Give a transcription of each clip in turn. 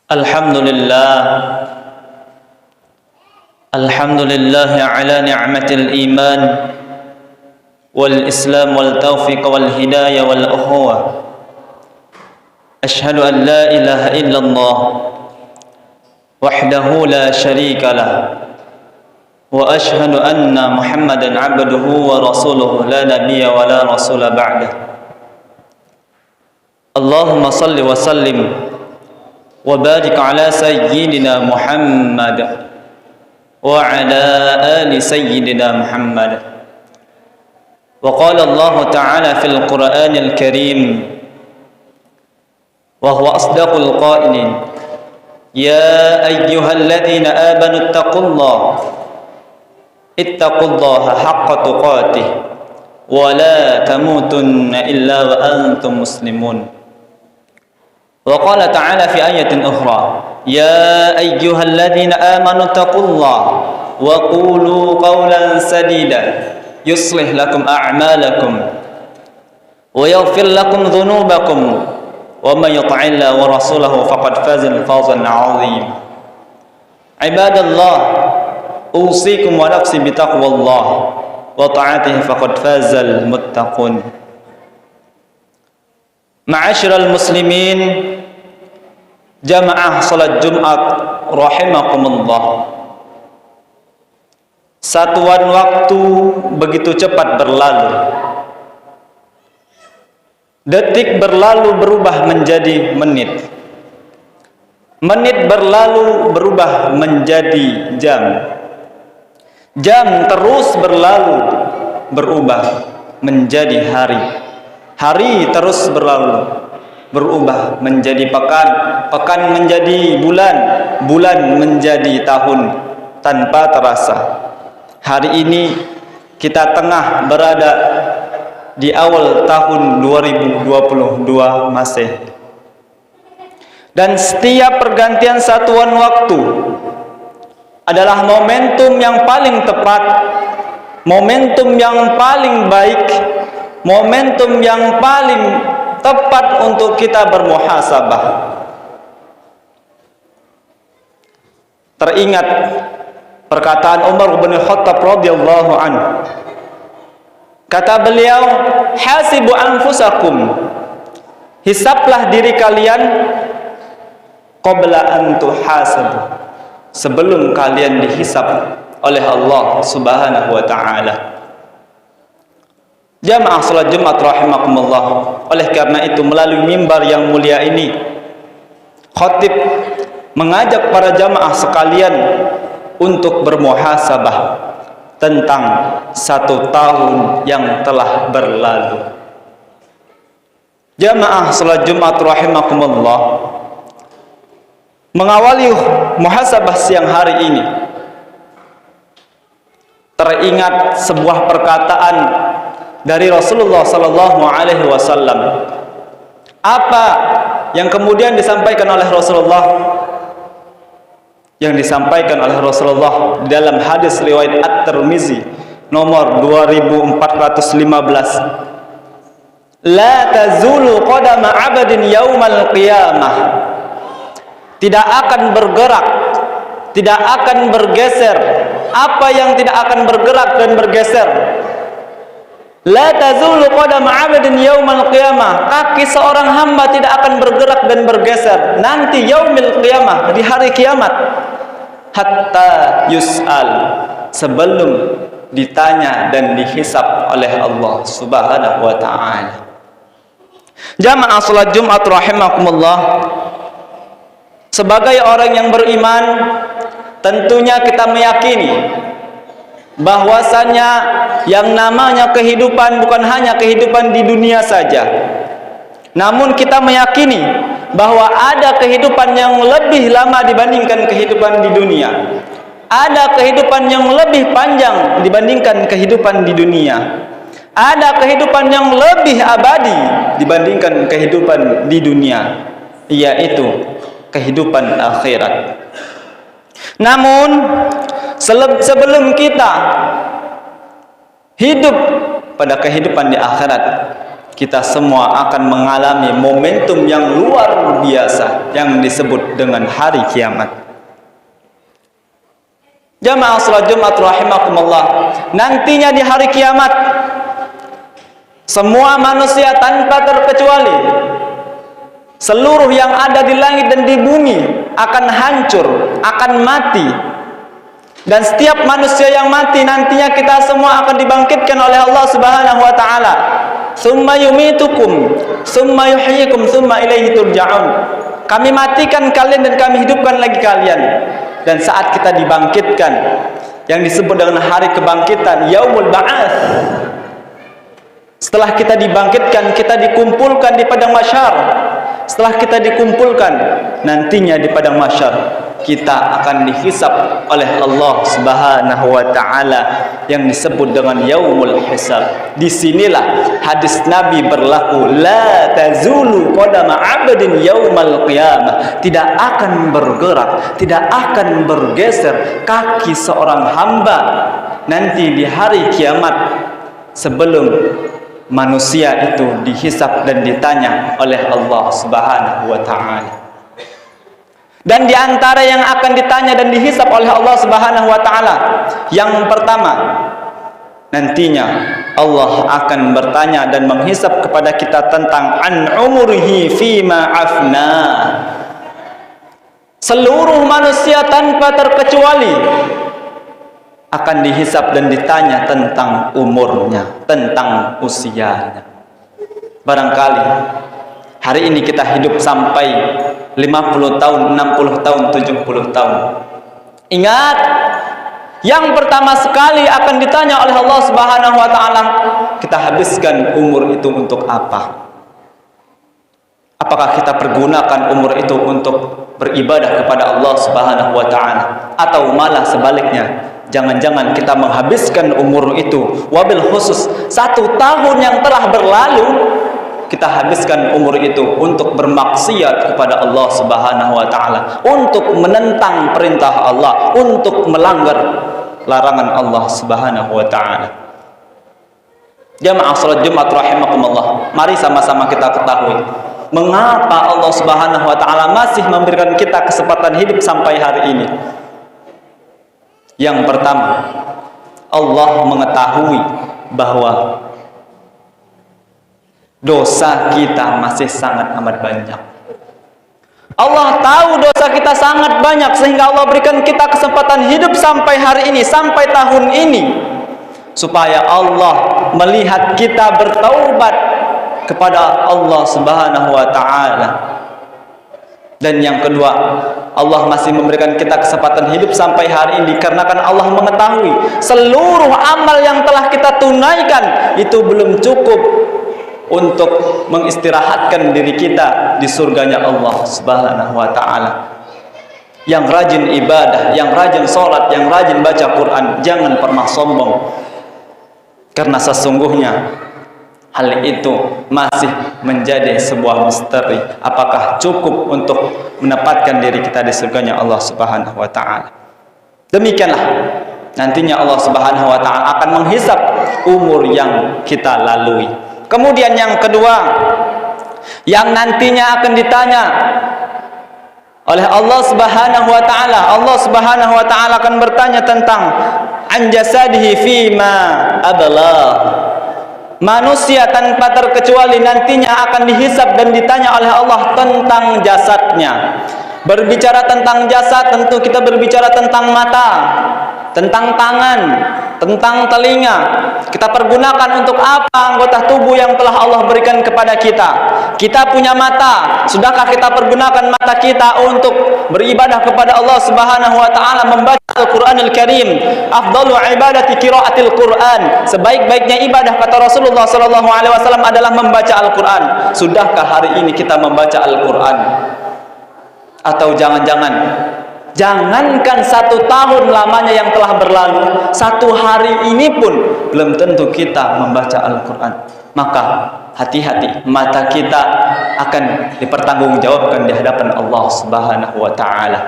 Alhamdulillah Alhamdulillah ala ni'matil iman wal islam wal taufiq wal hidayah wal ukhuwah. Ashhadu an la ilaha illallah wahdahu la syarika lah wa ashhadu anna Muhammadan abduhu wa rasuluhu la nabiyya wa la rasula ba'dah. Allahumma salli wa sallim wa barik ala sayyidina Muhammad wa ala ali sayyidina Muhammad. Wa qala Allah ta'ala fil Qur'anil Karim wa huwa asdaqul qailin, ya ayyuhalladzina amanu ittaqullaha haqqa tuqatih wa la tamutunna illa wa antum muslimun. Wa qala ta'ala fi ayatin ukhra, ya ayyuhalladzina amanu taqullaha wa qulu qawlan sadida yuslih lakum a'malakum wa yaghfir lakum dhunubakum wa man yuti'illaha wa rasulahu faqad faza fawzan 'azima. Ibadallah, usikum wa nafsi bitaqwallah wa ta'atihi faqad fazal muttaqun. Ma'asyiral muslimin, jamaah salat Jumat rahimakumullah. Satuan waktu begitu cepat berlalu. Detik berlalu berubah menjadi menit. Menit berlalu berubah menjadi jam. Jam terus berlalu berubah menjadi hari. Hari terus berlalu berubah menjadi pekan. Pekan menjadi bulan. Bulan menjadi tahun tanpa terasa. Hari ini kita tengah berada di awal tahun 2022 Masehi. Dan setiap pergantian satuan waktu adalah momentum yang paling tepat, momentum yang paling baik, momentum yang paling tepat untuk kita bermuhasabah. Teringat perkataan Umar bin Khattab radhiyallahu anhu. Kata beliau, hasibu anfusakum, hisablah diri kalian qabla an tuhasabu, sebelum kalian dihisab oleh Allah Subhanahu wa taala. Jamaah salat Jumat rahimakumullah. Oleh karena itu, melalui mimbar yang mulia ini, khatib mengajak para jamaah sekalian untuk bermuhasabah tentang 1 tahun yang telah berlalu. Jamaah salat Jumat rahimakumullah, mengawali muhasabah siang hari ini, teringat sebuah perkataan dari Rasulullah sallallahu alaihi wasallam. Apa yang kemudian disampaikan oleh Rasulullah? Yang disampaikan oleh Rasulullah dalam hadis riwayat At-Tirmizi nomor 2415. La tazulu qadama 'abdin yaumal qiyamah. Tidak akan bergerak, tidak akan bergeser. Apa yang tidak akan bergerak dan bergeser? La tazulu qadama 'abdin yaumal qiyamah. Kaki seorang hamba tidak akan bergerak dan bergeser nanti yaumil qiyamah, di hari kiamat, hatta yus'al, sebelum ditanya dan dihisab oleh Allah Subhanahu wa taala. Jamaah salat Jumat rahimakumullah, sebagai orang yang beriman, tentunya kita meyakini bahwasanya yang namanya kehidupan bukan hanya kehidupan di dunia saja. Namun kita meyakini bahwa ada kehidupan yang lebih lama dibandingkan kehidupan di dunia. Ada kehidupan yang lebih panjang dibandingkan kehidupan di dunia. Ada kehidupan yang lebih abadi dibandingkan kehidupan di dunia, yaitu kehidupan akhirat. Namun sebelum kita hidup pada kehidupan di akhirat, kita semua akan mengalami momentum yang luar biasa, yang disebut dengan hari kiamat. Jamaah salat Jumat rahimakumullah, nantinya di hari kiamat semua manusia tanpa terkecuali, seluruh yang ada di langit dan di bumi akan hancur, akan mati. Dan setiap manusia yang mati nantinya kita semua akan dibangkitkan oleh Allah Subhanahu wa taala. Tsumma yumitukum, tsumma yuhyikum, tsumma ilaihi turja'un. Kami matikan kalian dan kami hidupkan lagi kalian. Dan saat kita dibangkitkan, yang disebut dengan hari kebangkitan, yaumul ba'ats. Setelah kita dibangkitkan, kita dikumpulkan di padang mahsyar. Setelah kita dikumpulkan, nantinya di padang mahsyar kita akan dihisab oleh Allah Subhanahu wa taala yang disebut dengan yaumul hisab. Disinilah hadis Nabi berlaku, la tazulu qadama 'abdin yaumal qiyamah. Tidak akan bergerak, tidak akan bergeser kaki seorang hamba nanti di hari kiamat sebelum manusia itu dihisab dan ditanya oleh Allah Subhanahu wa taala. Dan di antara yang akan ditanya dan dihisab oleh Allah Subhanahu wa taala, yang pertama, nantinya Allah akan bertanya dan menghisab kepada kita tentang an umurihi fima afna. Seluruh manusia tanpa terkecuali akan dihisab dan ditanya tentang umurnya, tentang usianya. Barangkali hari ini kita hidup sampai 50 tahun, 60 tahun, 70 tahun. Ingat, yang pertama sekali akan ditanya oleh Allah Subhanahu wa taala, kita habiskan umur itu untuk apa? Apakah kita pergunakan umur itu untuk beribadah kepada Allah Subhanahu wa taala, atau malah sebaliknya? Jangan-jangan kita menghabiskan umur itu, wabil khusus 1 tahun yang telah berlalu, kita habiskan umur itu untuk bermaksiat kepada Allah Subhanahu wa taala, untuk menentang perintah Allah, untuk melanggar larangan Allah Subhanahu wa taala. Jamaah salat Jumat rahimakumullah, mari sama-sama kita ketahui mengapa Allah Subhanahu wa taala masih memberikan kita kesempatan hidup sampai hari ini. Yang pertama, Allah mengetahui bahwa dosa kita masih sangat amat banyak. Allah tahu dosa kita sangat banyak, sehingga Allah berikan kita kesempatan hidup sampai hari ini, sampai tahun ini, supaya Allah melihat kita bertaubat kepada Allah Subhanahu wa taala. Dan yang kedua, Allah masih memberikan kita kesempatan hidup sampai hari ini dikarenakan Allah mengetahui seluruh amal yang telah kita tunaikan itu belum cukup untuk mengistirahatkan diri kita di surganya Allah Subhanahu wa taala. Yang rajin ibadah, yang rajin sholat, yang rajin baca Quran, jangan pernah sombong, karena sesungguhnya hal itu masih menjadi sebuah misteri. Apakah cukup untuk menempatkan diri kita di surganya Allah Subhanahu wa taala? Demikianlah nantinya Allah Subhanahu wa taala akan menghisab umur yang kita lalui. Kemudian yang kedua, yang nantinya akan ditanya oleh Allah Subhanahu wa taala, Allah Subhanahu wa taala akan bertanya tentang an jasadihi fima abla. Manusia tanpa terkecuali nantinya akan dihisab dan ditanya oleh Allah tentang jasadnya. Berbicara tentang jasad, tentu kita berbicara tentang mata, tentang tangan, tentang telinga. Kita pergunakan untuk apa anggota tubuh yang telah Allah berikan kepada kita? Kita punya mata, sudahkah kita pergunakan mata kita untuk beribadah kepada Allah Subhanahu wa taala, membaca Al-Qur'anul Karim? Afdalu ibadati qiraatil Qur'an. Sebaik-baiknya ibadah, kata Rasulullah sallallahu alaihi wasallam, adalah membaca Al-Qur'an. Sudahkah hari ini kita membaca Al-Qur'an? Atau jangan-jangan, jangankan 1 tahun lamanya yang telah berlalu, 1 hari ini pun belum tentu kita membaca Al-Quran. Maka hati-hati, mata kita akan dipertanggungjawabkan di hadapan Allah Subhanahu wa ta'ala.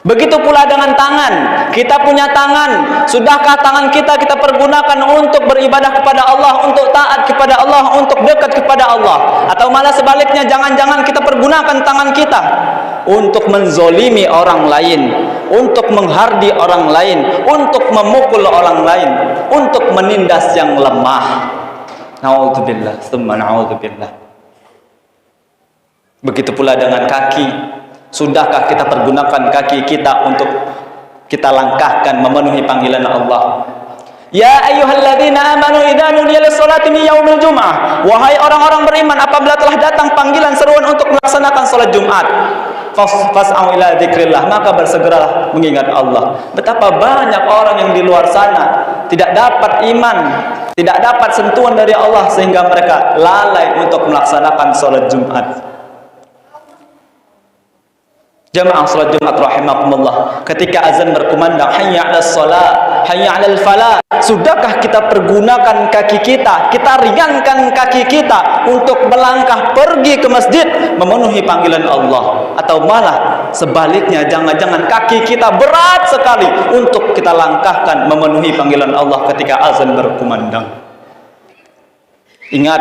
Begitu pula dengan tangan. Kita punya tangan. Sudahkah tangan kita pergunakan untuk beribadah kepada Allah, untuk taat kepada Allah, untuk dekat kepada Allah? Atau malah sebaliknya, jangan-jangan kita pergunakan tangan kita untuk menzolimi orang lain, untuk menghardi orang lain, untuk memukul orang lain, untuk menindas yang lemah. Na'udzubillah, tsumma na'udzubillah. Begitu pula dengan kaki. Sudahkah kita pergunakan kaki kita untuk kita langkahkan memenuhi panggilan Allah? Ya ayyuhalladzina amanu idza nudiya lis-sholati min yaumil jum'ah. Wahai orang-orang beriman, apabila telah datang panggilan seruan untuk melaksanakan salat Jumat, fas'au ila dzikrillah, maka bersegeralah mengingat Allah. Betapa banyak orang yang di luar sana tidak dapat iman, tidak dapat sentuhan dari Allah, sehingga mereka lalai untuk melaksanakan salat Jumat. Jamaah salat Jumat rahimakumullah, ketika azan berkumandang hayya 'alas shalah, hayya 'alal falah, sudahkah kita pergunakan kaki kita, kita ringankan kaki kita untuk melangkah pergi ke masjid memenuhi panggilan Allah? Atau malah sebaliknya, jangan-jangan kaki kita berat sekali untuk kita langkahkan memenuhi panggilan Allah ketika azan berkumandang? Ingat,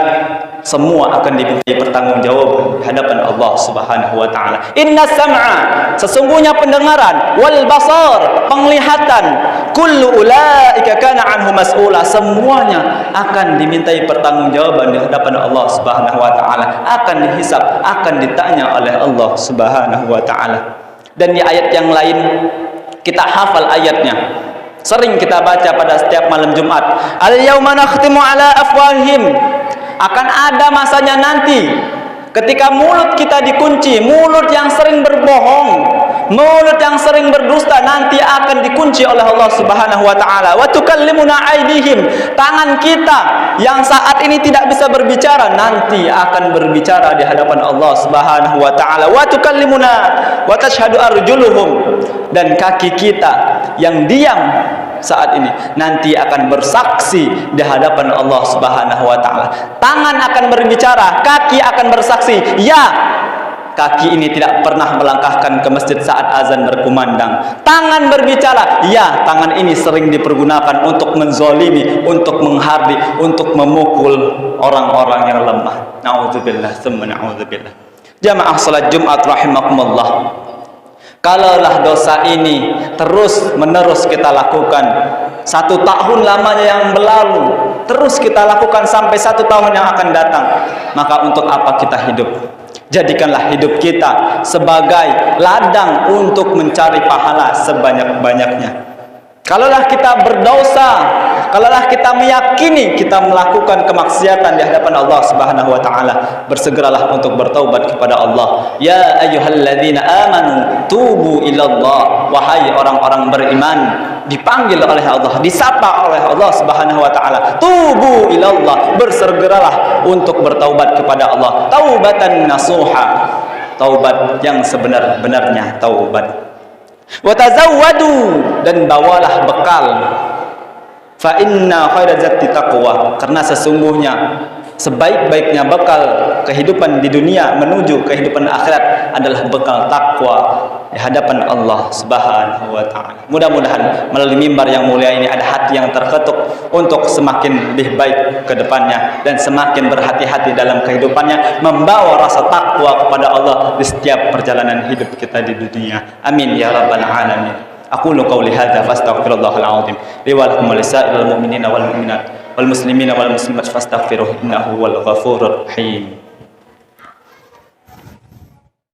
semua akan dimintai pertanggungjawaban di hadapan Allah Subhanahu wa taala. Inna sam'a, sesungguhnya pendengaran, wal basar, penglihatan, kullu ulaika kana anhu mas'ula, semuanya akan dimintai pertanggungjawaban di hadapan Allah Subhanahu wa taala, akan dihisab, akan ditanya oleh Allah Subhanahu wa taala. Dan di ayat yang lain, kita hafal ayatnya, sering kita baca pada setiap malam Jumat. Al-yauma nakhtimu ala afwahihim, akan ada masanya nanti ketika mulut kita dikunci, mulut yang sering berbohong, mulut yang sering berdusta, nanti akan dikunci oleh Allah Subhanahu wa taala. Wa tukallimuna aydihim, tangan kita yang saat ini tidak bisa berbicara nanti akan berbicara di hadapan Allah Subhanahu wa taala. Wa tukallimuna wa tashhadu arjuluhum, dan kaki kita yang diam saat ini nanti akan bersaksi di hadapan Allah Subhanahu wa taala. Tangan akan berbicara, kaki akan bersaksi. Ya, kaki ini tidak pernah melangkahkan ke masjid saat azan berkumandang. Tangan berbicara, ya, tangan ini sering dipergunakan untuk menzolimi, untuk menghardi, untuk memukul orang-orang yang lemah. Na'udzubillah, tsumma na'udzubillah. Jamaah salat Jumat rahimakumullah, kalaulah dosa ini terus menerus kita lakukan, 1 tahun lamanya yang berlalu, terus kita lakukan sampai 1 tahun yang akan datang, maka untuk apa kita hidup? Jadikanlah hidup kita sebagai ladang untuk mencari pahala sebanyak-banyaknya. Kalaulah kita berdosa, kalaulah kita meyakini kita melakukan kemaksiatan di hadapan Allah Subhanahu wa taala, bersegeralah untuk bertaubat kepada Allah. Ya ayyuhalladzina amanu tubu ilallah, wahai orang-orang beriman, dipanggil oleh Allah, disapa oleh Allah Subhanahu wa taala. Tubu ilallah, bersegeralah untuk bertaubat kepada Allah. Taubatan nasuha, taubat yang sebenar-benarnya taubat. Watazawwadu, dan bawalah bekal. Fa inna khairaz zati taqwa, karena sesungguhnya sebaik-baiknya bekal kehidupan di dunia menuju kehidupan akhirat adalah bekal takwa di hadapan Allah Subhanahu wa taala. Mudah-mudahan melalui mimbar yang mulia ini ada hati yang terketuk untuk semakin lebih baik ke depannya dan semakin berhati-hati dalam kehidupannya, membawa rasa takwa kepada Allah di setiap perjalanan hidup kita di dunia. Amin ya rabbal alamin. Aqulu qawli hadza fastaghfirullahal azim li wa lakum wa lisa'iril mu'minina wal mu'minat wal muslimina wal muslimat fastaghfiruhu innahu huwal ghafurur rahim.